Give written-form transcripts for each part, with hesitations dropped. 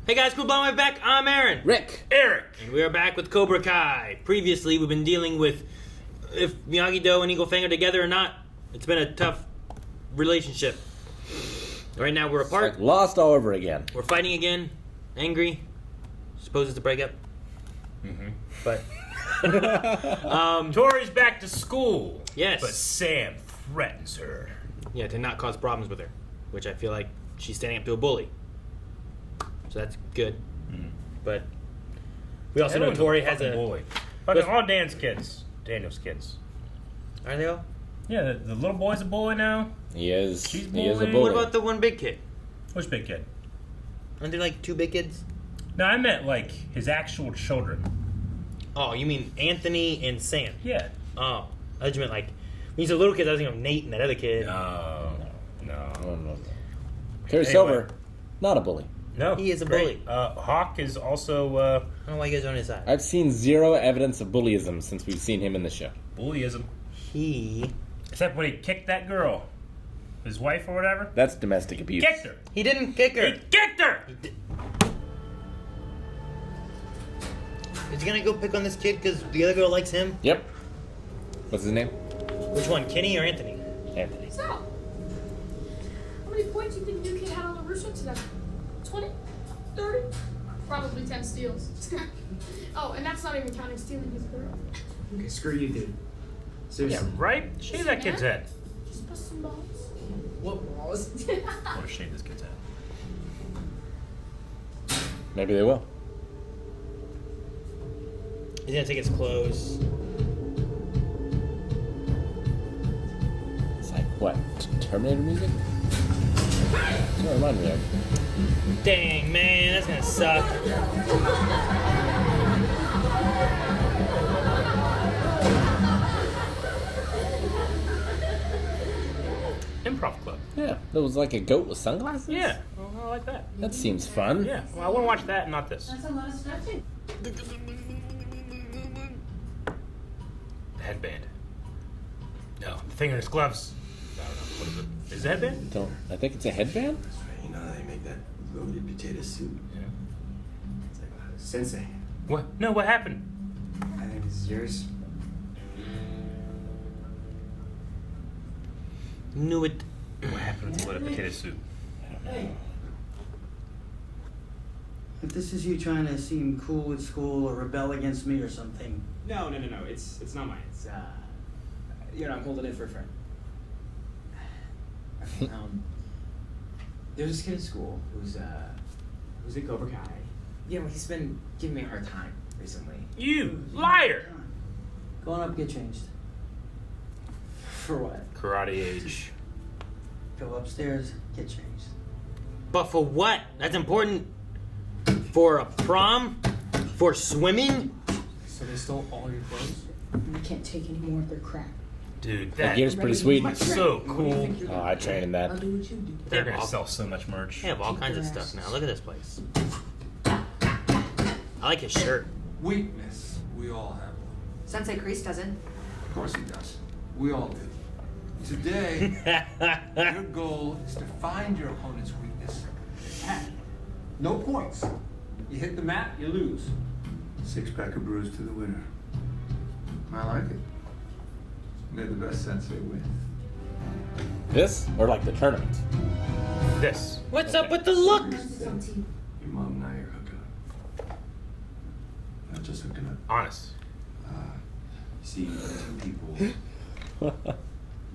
Hey guys, cool blowing my back. I'm Aaron. Rick. Eric. And we are back with Cobra Kai. Previously, we've been dealing with if Miyagi-Do and Eagle Fang are together or not. It's been a tough relationship. Right now, we're apart. Like lost all over again. We're fighting again. Angry. Suppose it's a breakup. Mm-hmm. But Tori's back to school. Yes. But Sam threatens her. yeah, to not cause problems with her, which I feel like she's standing up to a bully. So that's good. Mm-hmm. But we also know Everyone's Tori a has fucking a. bully. Fucking all Dan's kids. Daniel's kids. Are they all? Yeah, the little boy's a bully now. He is. She's He is a bullied. bully. What about the one big kid? Which big kid? Aren't there like two big kids? No, I meant like his actual children. Oh, you mean Anthony and Sam? Yeah. Oh, I just meant like when you said little kids, I was thinking of Nate and that other kid. No. Terry Anyway. Silver, not a bully. No. He is a great. bully. Hawk is also I don't know why you guys are on his side. I've seen zero evidence of bullyism since we've seen him in the show. bullyism. He Except when he kicked that girl. His wife or whatever. That's domestic abuse. Kicked her. didn't kick her. He kicked her! Is he gonna go pick on this kid because the other girl likes him? Yep. What's his name? Which one, Kenny or Anthony? Anthony. So, how many points do you think the new kid had on the rooster today? 20? 30? Probably 10 steals. Oh, and that's not even counting stealing his girl. Okay, screw you, dude. Yeah, Seriously. right? Shave that kid's head. Just bust some balls. What balls? I want to shave this kid's head. Maybe they will. He's gonna take his clothes. It's like, what? Terminator music? That's what it reminded me of. Dang, man, that's gonna suck. Improv club. Yeah, there was like a goat with sunglasses? Yeah. Well, I like that. That seems fun. Yeah. Well, I want to watch that and not this. That's a lot of stretching. The headband. No, the thing in his gloves. I don't know. What is it? Is it a headband? I think it's a headband? That's right. You know how they make that loaded potato soup? Yeah. It's like sensei. What? No, what happened? I think this is yours. Knew it. What happened with the loaded potato soup? Hey. If this is you trying to seem cool at school or rebel against me or something. No. It's not mine. It's I'm holding it for a friend. There's this kid at school who's at Cobra Kai. You know, he's been giving me a hard time recently. You liar! Go on up, get changed. For what? Karate age. Go upstairs, get changed. But for what? That's important. For a prom? For swimming? So they stole all your clothes? I can't take any more of their crap. Dude, That that gear's pretty sweet. is so What do you cool. think you're Oh, gonna I do? trained in that. I'll do what you do. They're They gonna have sell so much merch. They have all Keep kinds of their stuff asses. now. Look at this place. I like his shirt. Weakness. We all have one. Sensei Kreese doesn't. Of course he does. We all do. Today, your goal is to find your opponent's weakness. Attack. No points. You hit the mat, you lose. 6-pack of brews to the winner. I like it. May the best sensei win. This? Or like the tournament? This. What's up with the look? Your mom and I are hooking up. Not just hooking up. Honest. See,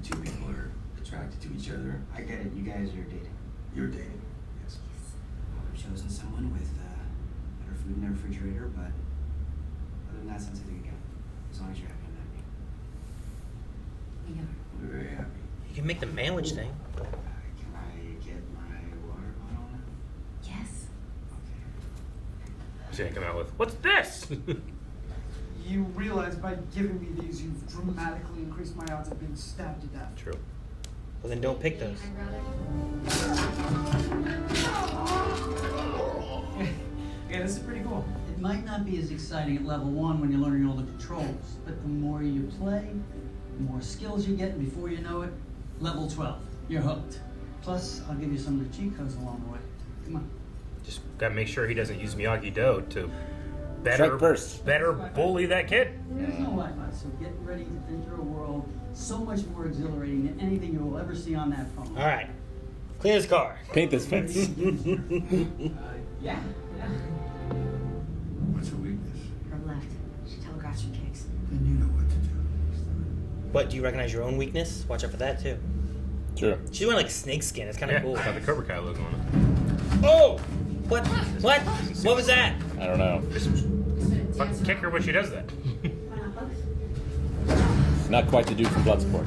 two people are attracted to each other. I get it, you guys are dating. You're dating. Yes. I've chosen someone with better food in their refrigerator, but other than that, sense I think again. As long as you're happy, I'm happy. We're very happy. You can make the manwich thing. Can I get my water bottle now? Yes. Okay. What's he gonna come out with? What's this? You realize by giving me these, you've dramatically increased my odds of being stabbed to death. True. Well, then don't pick those. I'd rather. Yeah, this is pretty cool. It might not be as exciting at level 1 when you're learning all the controls, but the more you play, the more skills you get, and before you know it, level 12, you're hooked. Plus, I'll give you some of the cheat codes along the way. Come on. Just Gotta make sure he doesn't use Miyagi-Do to Strike first. better bully that kid. There's no Wi-Fi, so get ready to enter a world so much more exhilarating than anything you will ever see on that phone. All right. Clean his car. Paint this fence. Yeah. What's her weakness? Her left. She telegraphs her kicks. Then you know what to do. What, do you recognize your own weakness? Watch out for that, too. Sure. She's wearing, like, snake skin. It's kind of cool. It's got the Cobra Kai logo on it. Oh! What? What was that? I don't know. Just fucking kick her when she does that. Not quite the dude from Bloodsport.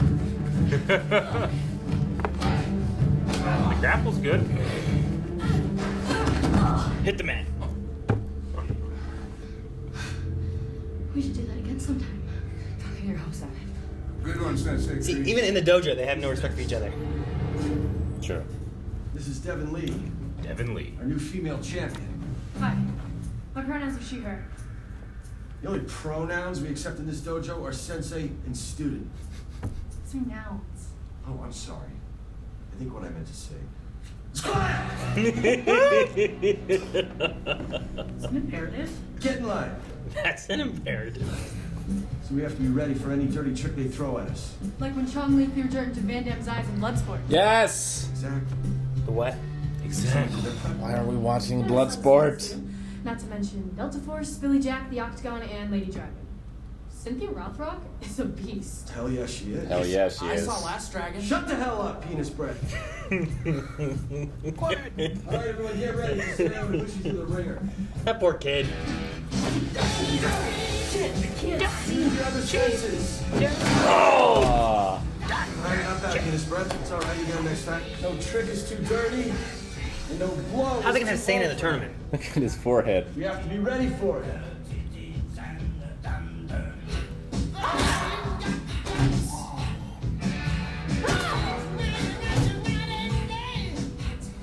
The grapple's good. Hit the man. We should do that again sometime. Don't get your hopes up. Good one, Sensei. See, even in the dojo, they have no respect for each other. Sure. This is Devin Lee, Devin Lee. our new female champion. Hi. My pronouns are she, her. The only pronouns we accept in this dojo are sensei and student. These are nouns. Oh, I'm sorry. I think what I meant to say. It's an imperative. Get in line. That's an imperative. So we have to be ready for any dirty trick they throw at us. Like when Chong Li threw dirt into Van Damme's eyes in Bloodsport. Yes! Exactly. The what? Exactly. Why are we watching Bloodsport? Not to mention Delta Force, Billy Jack, the Octagon, and Lady Dragon. Cynthia Rothrock is a beast. Hell yeah, she is. Hell yeah, she I is. saw Last Dragon. Shut the hell up, penis breath. Quiet. All right, everyone, get ready to sit down and push you through the ringer. That poor kid. Use your other senses. Ah. Not that penis breath. It's all right. You got it next time. No trick is too dirty. And no blow. How's they is gonna have too sand in the vulgar. tournament? Look at his forehead. We have to be ready for it.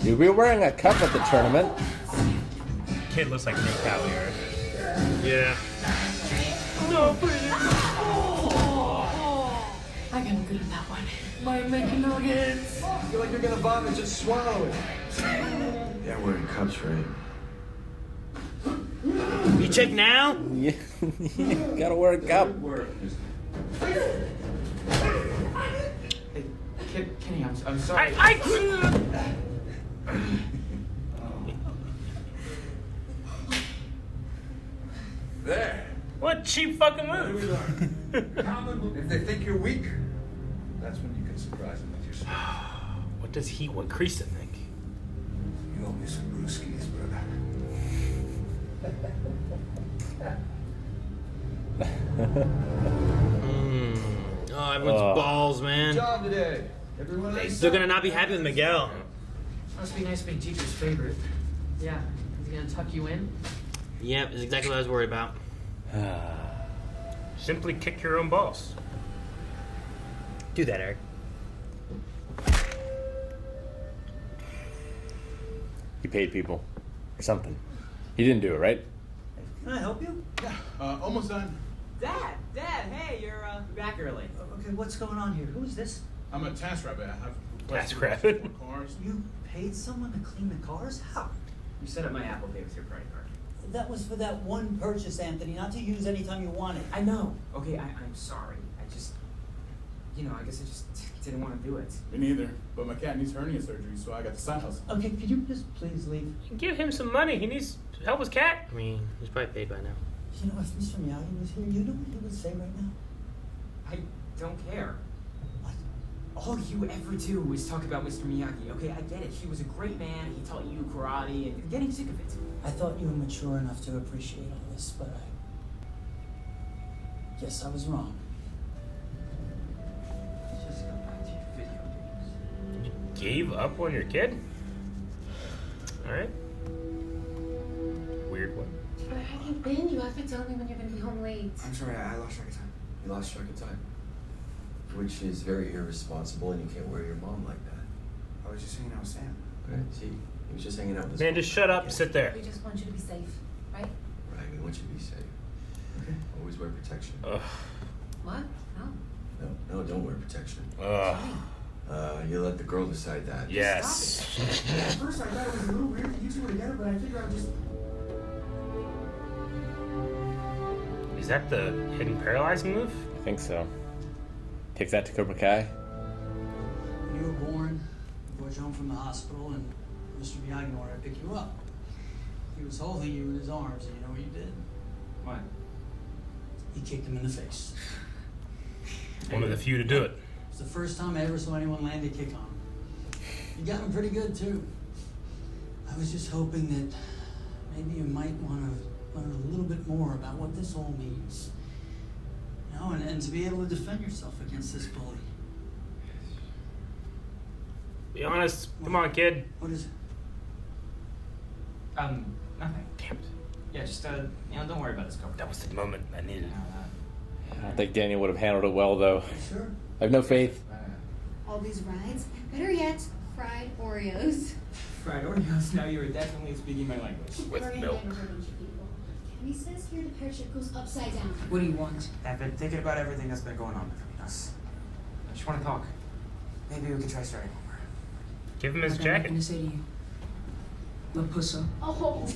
Dude, we were wearing a cup at the tournament. Kid looks like Nick Cavalier. Yeah. I got good at that one. My making nuggets. I feel like you're gonna vomit. Just swallow it. Yeah, wearing cups, right? You check now? Yeah. Gotta wear a cup. Hey, Kenny, I'm sorry. There. What cheap fucking What do we move? learn? If they think you're weak, that's when you can surprise them with your strength. What Kreista think? You owe me some brewskis, brother. Oh, everyone's balls, man. Good job today. Everyone They're gonna not be happy with Miguel. Must be nice being teacher's favorite. Yeah. Is he gonna tuck you in? Yep, that's exactly what I was worried about. Simply kick your own balls. Do that, Eric. He paid people. Or something. He didn't do it, right? Can I help you? Yeah, almost done. Dad, hey, you're back early. Okay, what's going on here? Who's this? I'm a task rabbit. I have Task rabbit? cars. You paid someone to clean the cars? How? You set up my Apple Pay with your credit card. That was for that one purchase, Anthony, not to use anytime you want it. I know. Okay, I'm sorry. I just, I guess I just didn't want to do it. Me neither, but my cat needs hernia surgery, so I got the side hustle. Okay, could you just please leave? Give him some money. He needs help his cat. I mean, he's probably paid by now. You know, if Mr. Miyagi was here, you know what he would say right now? I don't care. What? All you ever do is talk about Mr. Miyagi. Okay, I get it. He was a great man. He taught you karate, and I'm getting sick of it. I thought you were mature enough to appreciate all this, but I guess I was wrong. Just go back to your video games. You gave up on your kid? Alright. Weird one. Where have you been? You have to tell me when you're gonna be home late. I'm sorry, I lost track of time. You lost track of time. Which is very irresponsible, and you can't wear your mom like that. I was just hanging out with Sam. Okay, see? He was just hanging out with his Man, mom. just shut up and sit there. We just want you to be safe, right? Right, we want you to be safe. Okay. Always wear protection. Ugh. What? No. No, don't wear protection. Ugh. You let the girl decide that. Yes. At first I thought it was a little weird that you two were together, but I figured I'd just... Is that the hidden paralyzing move? I think so. Takes that to Cobra Kai. You were born, you brought you home from the hospital, and Mr. Miyagi wanted to pick you up. He was holding you in his arms, and you know what you did? What? You kicked him in the face. One of the few to do it. It's the first time I ever saw anyone land a kick on him. You got him pretty good, too. I was just hoping that maybe you might want to learn a little bit more about what this all means. You know, and to be able to defend yourself against this bully. Be honest. Come on, kid. What is it? Nothing. Damn it. Yeah, just, don't worry about this, Cobra. That was the moment I needed. I don't think Daniel would have handled it well, though. Sure. I have no faith. All these rides? Better yet, fried Oreos. Fried Oreos, now you're definitely speaking my language. With We're milk. gonna get a bunch of people. Kenny says here the parachute goes upside down. What do you want? I've been thinking about everything that's been going on between us. I just want to talk. Maybe we can try starting over. Give him his I'm jacket. gonna say to you, La Pussa. Oh.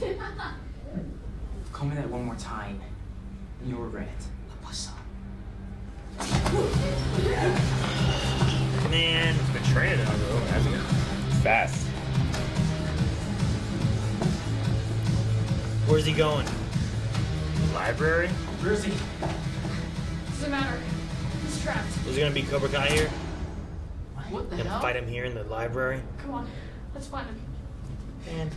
Call me that one more time, and you'll regret it. La Pussa. Man. It's been training now, though, hasn't it? It's fast. Where's he going? Library? Where is he? Doesn't matter. He's trapped. Was there gonna be Cobra Kai here? What the Gonna hell? fight him here in the library? Come on. Let's find him. Man. I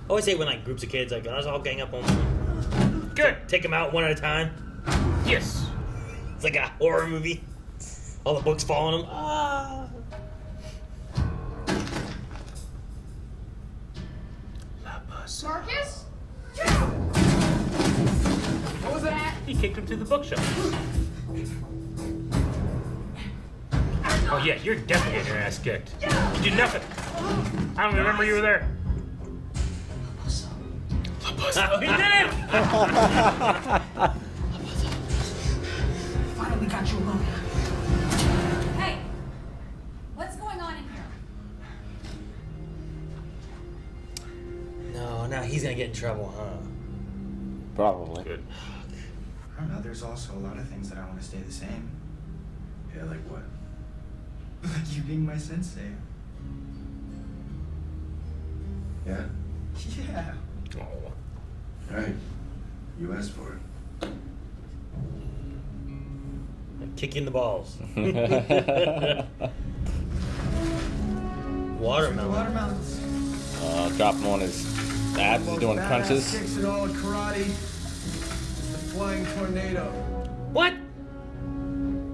always say when like groups of kids, like, let's all gang up on one. Good. Take them out one at a time. Yes. It's like a horror movie. All the books fall on them. Ah. Marcus? What was that? He kicked him through the bookshelf. Oh yeah, you're definitely getting your ass kicked. You did nothing. I don't remember you were there. Oh, he did it! Finally got you alone. Hey! What's going on in here? No, now he's gonna get in trouble, huh? Probably. Good. I don't know, there's also a lot of things that I want to stay the same. Yeah, like what? Like you being my sensei. Yeah? Yeah. Oh. Alright. You asked for it. Kick you in the balls. Watermelon. Watermelons. Drop him on his abs. He's doing crunches. Kicks it all in karate. The flying tornado. What?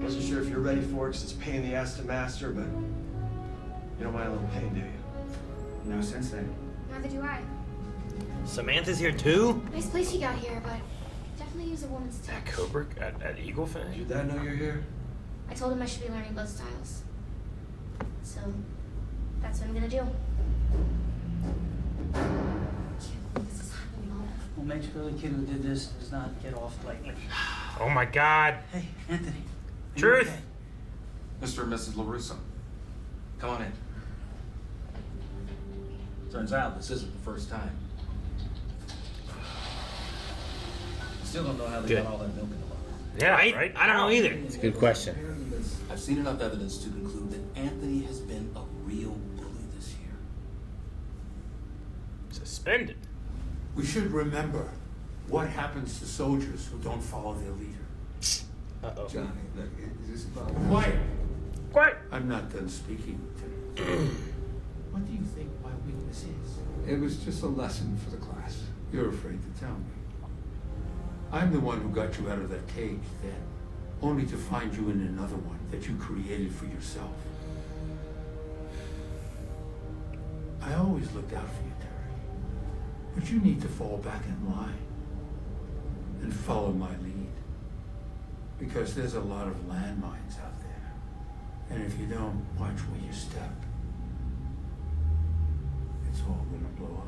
Wasn't sure if you're ready for it 'cause it's a pain in the ass to master, but you don't mind a little pain, do you? No sensei. Neither do I. Samantha's here too? Nice place you got here, but definitely use a woman's touch. At Cobra? At Eagle Fang? Did your dad know you're here? I told him I should be learning blood styles. So, that's what I'm gonna do. This is happening all. We'll make sure the kid who did this does not get off lightly. Oh my god. Hey, Anthony. are you Truth. okay? Mr. and Mrs. LaRusso, come on in. Turns out this isn't the first time. Still don't know how they Good. got all that milk in the locker. Yeah, right? I don't know either. It's a good question. I've seen enough evidence to conclude that Anthony has been a real bully this year. Suspended. We should remember what happens to soldiers who don't follow their leader. Uh-oh. Johnny, look, is this about... Quiet! Quiet! I'm not done speaking, Lieutenant. What do you think my weakness is? It was just a lesson for the class. You're afraid to tell me. I'm the one who got you out of that cage then, only to find you in another one that you created for yourself. I always looked out for you, Terry. But you need to fall back in line and follow my lead. Because there's a lot of landmines out there. And if you don't watch where you step, it's all gonna blow up.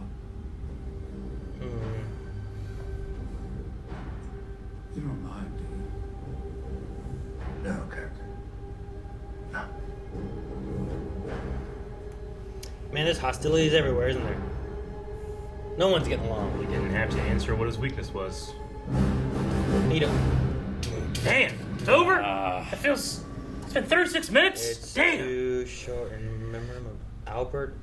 You don't mind, do you? No, Captain. No. Man, there's hostilities everywhere, isn't there? No one's getting along. He didn't have to answer what his weakness was. Need him. Damn, it's over? It feels... It's been 36 minutes? It's Damn! too short. And remember him of Albert?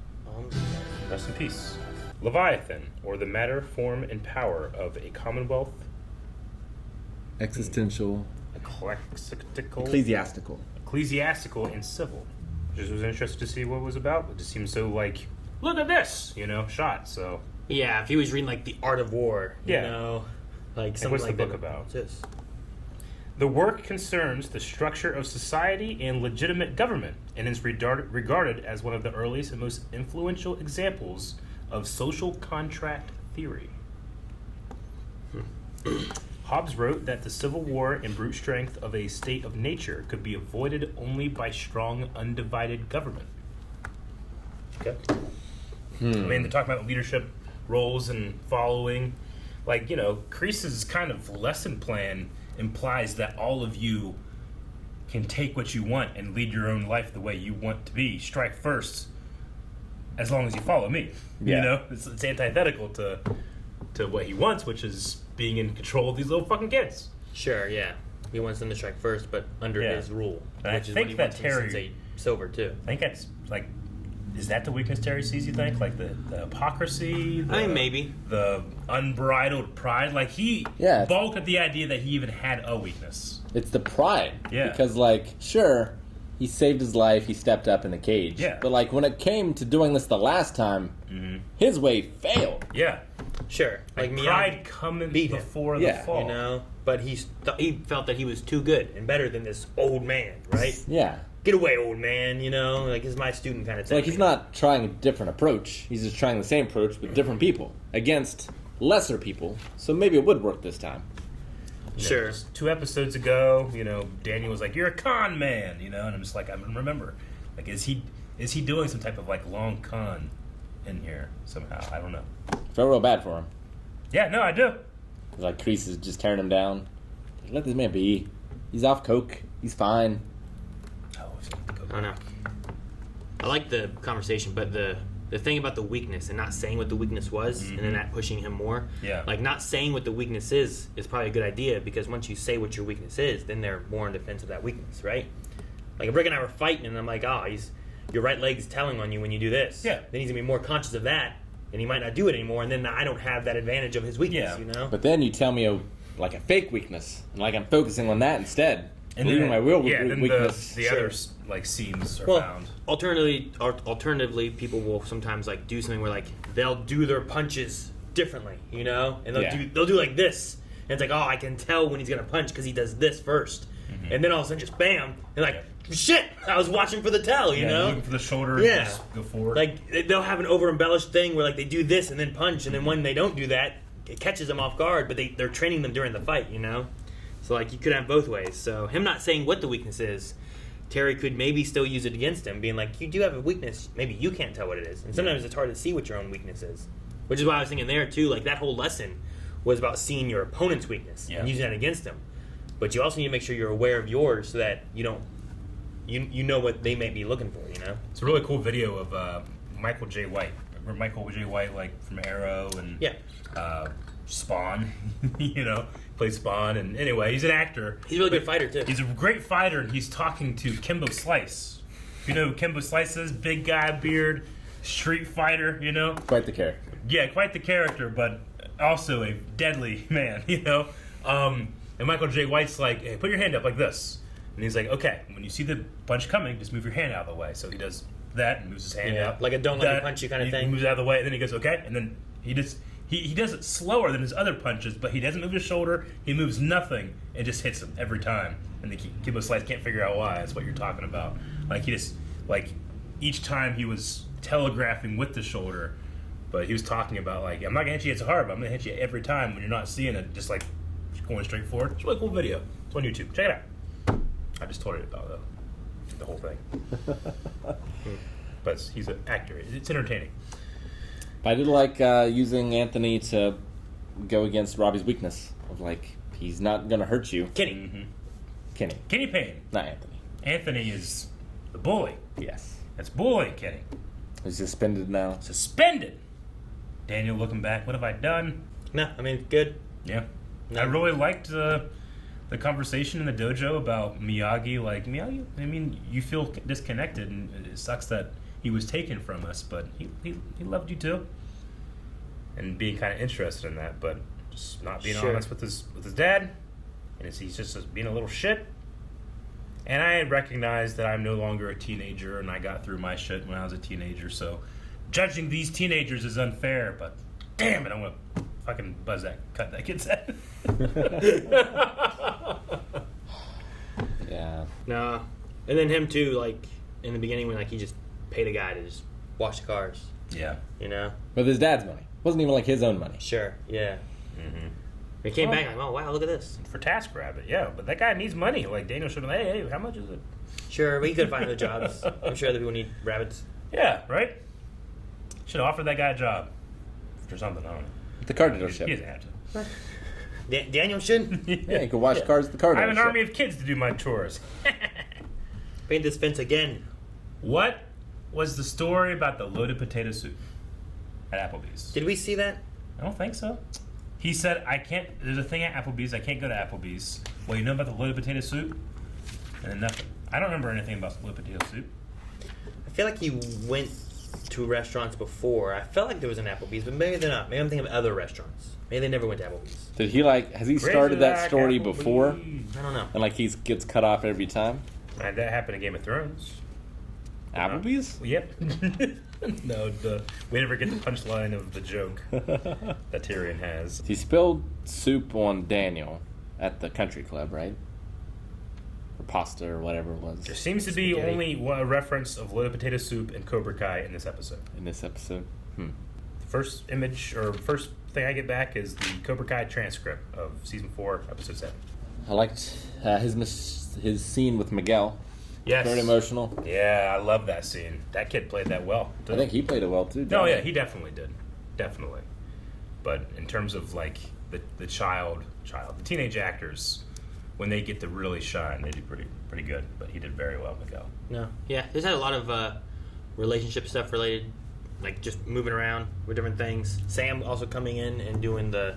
Rest in peace. Leviathan, or the matter, form, and power of a commonwealth. Existential. Ecclesiastical and civil. Just was interested to see what it was about. It just seems so like, look at this, shot. So yeah, if he was reading like The Art of War, you know, like something what's like the book that. about? What's this? The work concerns the structure of society and legitimate government, and is regarded as one of the earliest and most influential examples of social contract theory. Hobbes wrote that the civil war and brute strength of a state of nature could be avoided only by strong, undivided government. Okay. I mean, they're talking about leadership roles and following. Like, Kreese's kind of lesson plan implies that all of you can take what you want and lead your own life the way you want to be. Strike first, as long as you follow me. Yeah. It's antithetical to what he wants, which is being in control of these little fucking kids. Sure, yeah. He wants them to strike first, but under his rule. And which is what he wants from Sensei Silver, too. I think that's, like, is that the weakness Terry sees, you think? Like, the hypocrisy? I mean, maybe. The unbridled pride? Like, he balked at the idea that he even had a weakness. It's the pride. Yeah. Because, sure, he saved his life, he stepped up in the cage. Yeah. But, when it came to doing this the last time, his way failed. Yeah. Sure. Like pride coming before the fall. But he felt that he was too good and better than this old man, right? Yeah. Get away, old man, like he's my student kind of thing. He's not trying a different approach. He's just trying the same approach with different people against lesser people. So maybe it would work this time. Sure. Just 2 episodes ago, Daniel was like, "You're a con man," and I'm just like, I remember. Like, is he doing some type of long con in here somehow? I don't know. Felt real bad for him. Yeah, no, I do. Kreese is just tearing him down. Let this man be. He's off coke. He's fine. I don't know. I like the conversation, but the thing about the weakness and not saying what the weakness was, and then that pushing him more. Yeah. Like, not saying what the weakness is probably a good idea, because once you say what your weakness is, then they're more in defense of that weakness, right? Like, if Rick and I were fighting, and I'm like, your right leg's telling on you when you do this. Yeah. Then he's going to be more conscious of that, and he might not do it anymore, and then I don't have that advantage of his weakness, But then you tell me a fake weakness, and I'm focusing on that instead. And then my real then weakness. the other scenes are found. Alternatively, people will sometimes do something where they'll do their punches differently, and they'll do like this, and it's like, I can tell when he's gonna punch because he does this first, and then all of a sudden just bam, and shit, I was watching for the tell, you know, looking for the shoulder, and just go forward. They'll have an over embellished thing where they do this and then punch, and then when they don't do that, it catches them off guard, but they're training them during the fight, So you could have both ways. So him not saying what the weakness is, Terry could maybe still use it against him, being like, you do have a weakness, maybe you can't tell what it is. And sometimes it's hard to see what your own weakness is. Which is why I was thinking there too, that whole lesson was about seeing your opponent's weakness and using that against them. But you also need to make sure you're aware of yours so that you don't you know what they may be looking for, It's a really cool video of Michael J. White. Remember Michael J. White, from Arrow and Spawn, played Spawn, and anyway, he's an actor. He's a really good fighter, too. He's a great fighter, and he's talking to Kimbo Slice. You know who Kimbo Slice is? Big guy, beard, street fighter, Quite the character. Yeah, quite the character, but also a deadly man, And Michael J. White's like, hey, put your hand up like this. And he's like, okay, when you see the punch coming, just move your hand out of the way. So he does that and moves his hand out. Like a don't let me punch you kind of thing. He moves out of the way, and then he goes, okay, and then he just... He does it slower than his other punches, but he doesn't move his shoulder. He moves nothing and just hits him every time. And the Kimbo Slice can't figure out why. That's what you're talking about. He just each time he was telegraphing with the shoulder, but he was talking about I'm not gonna hit you as hard, but I'm gonna hit you every time when you're not seeing it, just going straight forward. It's a really cool video. It's on YouTube. Check it out. I just told you about the whole thing. But he's an actor. It's entertaining. But I did like using Anthony to go against Robbie's weakness of he's not gonna hurt you. Kenny. Mm-hmm. Kenny Payne. Not Anthony. Anthony is the bully. Yes. That's bullying Kenny. He's suspended now. Suspended! Daniel looking back, what have I done? No, I mean, good. Yeah. No. I really liked the conversation in the dojo about Miyagi. Like, Miyagi, I mean, you feel disconnected, and it sucks that he was taken from us, but he loved you too. And being kind of interested in that, but just not being honest with his dad. And he's just being a little shit. And I recognized that I'm no longer a teenager, and I got through my shit when I was a teenager, so judging these teenagers is unfair, but damn it, I'm gonna fucking cut that kid's head. Yeah. No. And then him too, like, in the beginning when, like, he just paid a guy to just wash the cars. Yeah. You know? With his dad's money. Wasn't even like his own money. Sure, yeah. Mm-hmm. He came back like, oh, wow, look at this. For TaskRabbit, yeah. But that guy needs money. Like, Daniel should have, hey, how much is it? Sure, but he could find other jobs. I'm sure other people need rabbits. Yeah, right? Should have offered that guy a job. For something, I don't know. The car dealership. He doesn't have to. Daniel should? Yeah, he could wash cars at the car dealership. I have an army of kids to do my chores. Paint this fence again. What was the story about the loaded potato soup at Applebee's? Did we see that? I don't think so. He said, there's a thing at Applebee's, I can't go to Applebee's. Well, you know about the loaded potato soup? And then nothing. I don't remember anything about the loaded potato soup. I feel like he went to restaurants before. I felt like there was an Applebee's, but maybe they're not. Maybe I'm thinking of other restaurants. Maybe they never went to Applebee's. Did he has he started that story before? I don't know. And like he gets cut off every time? And that happened in Game of Thrones. Applebee's? Yep. No, we never get the punchline of the joke that Tyrion has. He spilled soup on Daniel at the country club, right? Or pasta or whatever it was. There seems to be only one reference of loaded potato soup and Cobra Kai in this episode. The first image or first thing I get back is the Cobra Kai transcript of season 4, episode 7. I liked his scene with Miguel. Yes. Very emotional. Yeah, I love that scene. That kid played that well. I think he played it well too. No, yeah, he definitely did. Definitely. But in terms of like the teenage actors, when they get to really shine, they do pretty good. But he did very well, Miguel. No. Yeah, there's had a lot of relationship stuff related, like just moving around with different things. Sam also coming in and doing the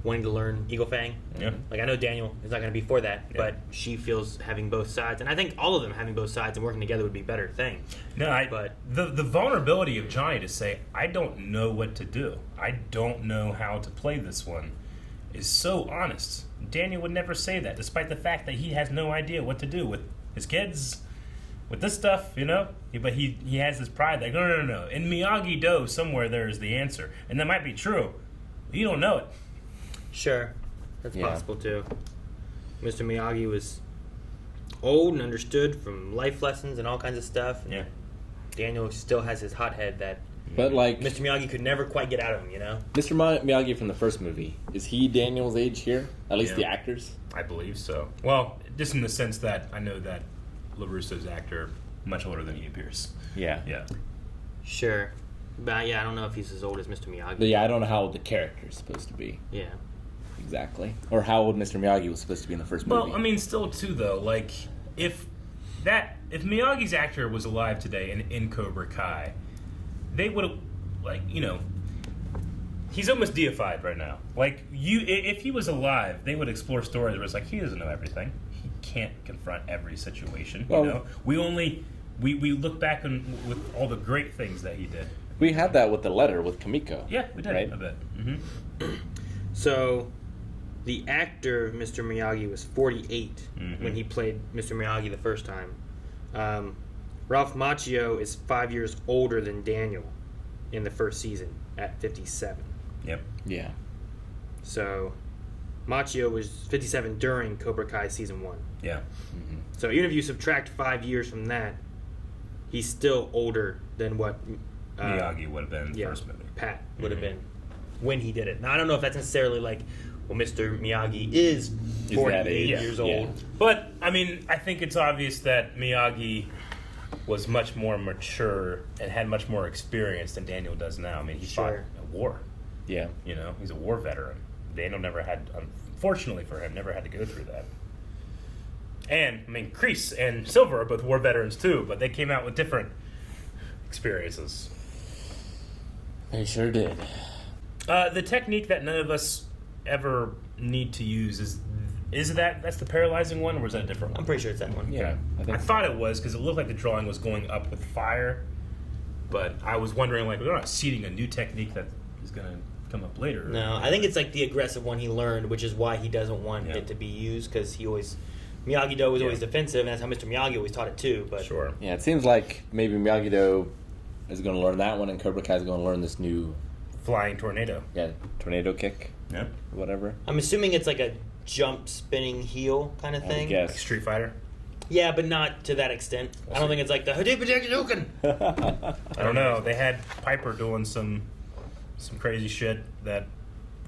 wanting to learn Eagle Fang. Yeah. Like, I know Daniel is not going to be for that, but she feels having both sides. And I think all of them having both sides and working together would be a better thing. No, but the vulnerability of Johnny to say, I don't know what to do. I don't know how to play this one is so honest. Daniel would never say that, despite the fact that he has no idea what to do with his kids, with this stuff, you know? But he has this pride like, no. In Miyagi-Do, somewhere there is the answer. And that might be true. But you don't know it. Sure. That's possible, too. Mr. Miyagi was old and understood from life lessons and all kinds of stuff. Yeah. Daniel still has his hot head that like Mr. Miyagi could never quite get out of him, you know? Mr. Miyagi from the first movie, is he Daniel's age here? At least the actors? I believe so. Well, just in the sense that I know that LaRusso's actor much older than he appears. Yeah. Yeah. Sure. But yeah, I don't know if he's as old as Mr. Miyagi. But yeah, I don't know how old the character is supposed to be. Yeah. Exactly. Or how old Mr. Miyagi was supposed to be in the first movie. Well, I mean, still too though. Like, if Miyagi's actor was alive today and in Cobra Kai, they would have, like, you know, he's almost deified right now. Like, if he was alive, they would explore stories where it's like he doesn't know everything. He can't confront every situation. Well, you know, we look back with all the great things that he did. We had that with the letter with Kamiko. Yeah, we did. Right? A bit. Mm-hmm. So, the actor of Mr. Miyagi was 48 when he played Mr. Miyagi the first time. Ralph Macchio is 5 years older than Daniel in the first season at 57. Yep. Yeah. So, Macchio was 57 during Cobra Kai season 1. Yeah. Mm-hmm. So even if you subtract 5 years from that, he's still older than what Miyagi would have been in the first movie. Pat would have been when he did it. Now, I don't know if that's necessarily like, well, Mr. Miyagi is 48 years old. Yeah. But, I mean, I think it's obvious that Miyagi was much more mature and had much more experience than Daniel does now. I mean, he fought a war. Yeah. You know, he's a war veteran. Daniel never had, unfortunately for him, never had to go through that. And, I mean, Kreese and Silver are both war veterans too, but they came out with different experiences. They sure did. The technique that none of us ever need to use is that's the paralyzing one, or is that a different one? I'm pretty sure it's that one. Yeah, I thought it was because it looked like the drawing was going up with fire, but I was wondering, like, we're not seeding a new technique that is going to come up later. No, I think it's like the aggressive one he learned, which is why he doesn't want it to be used, because Miyagi-Do was always defensive, and that's how Mr. Miyagi always taught it too. But sure. Yeah, it seems like maybe Miyagi-Do is going to learn that one, and Cobra Kai is going to learn this new flying tornado. Yeah, tornado kick. Yeah, whatever. I'm assuming it's like a jump, spinning heel kind of thing. Guess. Like Street Fighter. Yeah, but not to that extent. I don't think it's like the Hadouken. I don't know. They had Piper doing some crazy shit that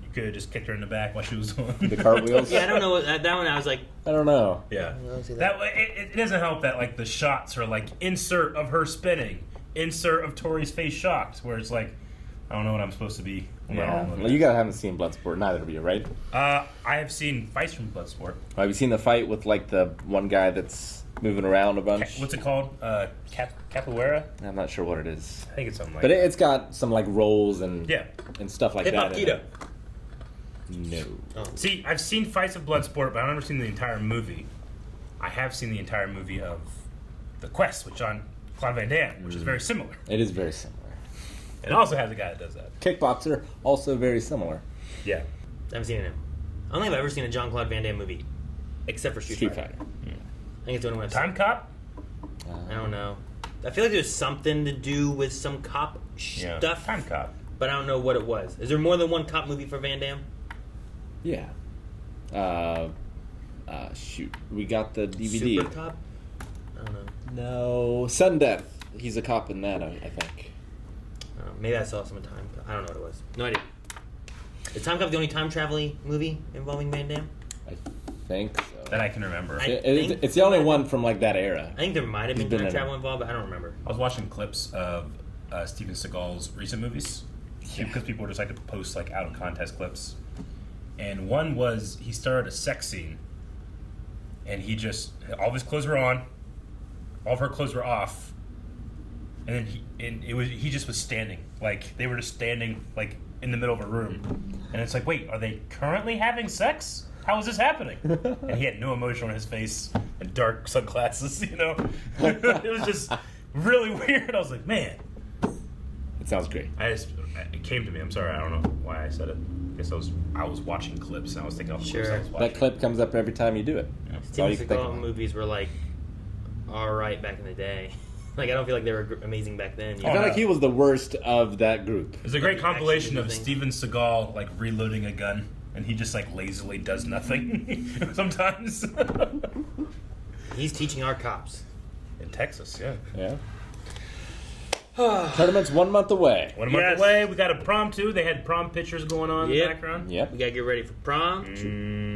you could have just kicked her in the back while she was on the cartwheels. Yeah, I don't know that one. I was like, I don't know. Yeah, it doesn't help that like the shots are like insert of her spinning, insert of Tori's face shocked, where it's like I don't know what I'm supposed to be. Yeah. Well, you guys haven't seen Bloodsport, neither of you, right? I have seen fights from Bloodsport. Have you seen the fight with like the one guy that's moving around a bunch? What's it called? Capoeira? I'm not sure what it is. I think it's something like but that. it's got some like rolls and stuff like Hip-hop that. Keto. No. Oh. See, I've seen fights of Bloodsport, but I've never seen the entire movie. I have seen the entire movie of The Quest with Jean-Claude Van Damme, which is very similar. It is very similar. It also has a guy that does that. Kickboxer, also very similar. Yeah. I haven't seen it. I don't think I've ever seen a Jean-Claude Van Damme movie, except for Street Fighter. I think it's the only one I've seen. Time Cop? I don't know. I feel like there's something to do with some cop stuff. Time Cop. But I don't know what it was. Is there more than one cop movie for Van Damme? Yeah. Shoot. We got the DVD. Super Cop? I don't know. No. Sudden Death. He's a cop in that, I think. Maybe I saw some Time Cop. I don't know what it was. No idea. Is Time Cop the only time traveling movie involving Van Damme? I think so. That I can remember. It's the only one from like that era. I think there might have been time travel involved, but I don't remember. I was watching clips of Steven Seagal's recent movies because people just like to post like out of context clips. And one was he started a sex scene, and he just all of his clothes were on, all of her clothes were off, and then he just was standing, like they were just standing like in the middle of a room, and it's like, wait, are they currently having sex? How is this happening? And he had no emotion on his face and dark sunglasses, you know. It was just really weird. I was like, man, it sounds great. It came to me. I'm sorry, I don't know why I said it. I guess I was watching clips and I was thinking of clips I was watching. That clip comes up every time you do it. Yeah. Steven Seagal movies were like alright back in the day. Like, I don't feel like they were amazing back then. I feel like he was the worst of that group. There's a great compilation of Steven Seagal like reloading a gun, and he just like lazily does nothing sometimes. He's teaching our cops in Texas. Yeah. Tournament's 1 month away. 1 month away. We got a prom too. They had prom pictures going on in the background. Yep. We gotta get ready for prom.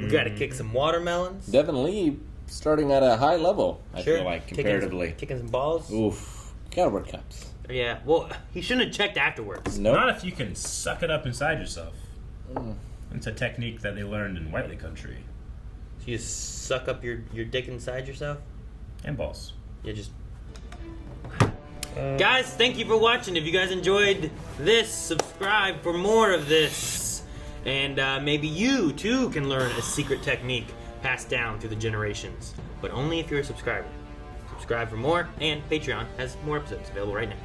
We gotta kick some watermelons. Devin Lee starting at a high level, I feel like, comparatively. Kicking some balls. Oof. Gotta wear cups. Yeah, well, he shouldn't have checked afterwards. Nope. Not if you can suck it up inside yourself. It's a technique that they learned in Whiteley Country. So you just suck up your dick inside yourself? And balls. Yeah, just... Guys, thank you for watching. If you guys enjoyed this, subscribe for more of this. And maybe you, too, can learn a secret technique passed down through the generations. But only if you're a subscriber. Subscribe for more, and Patreon has more episodes available right now.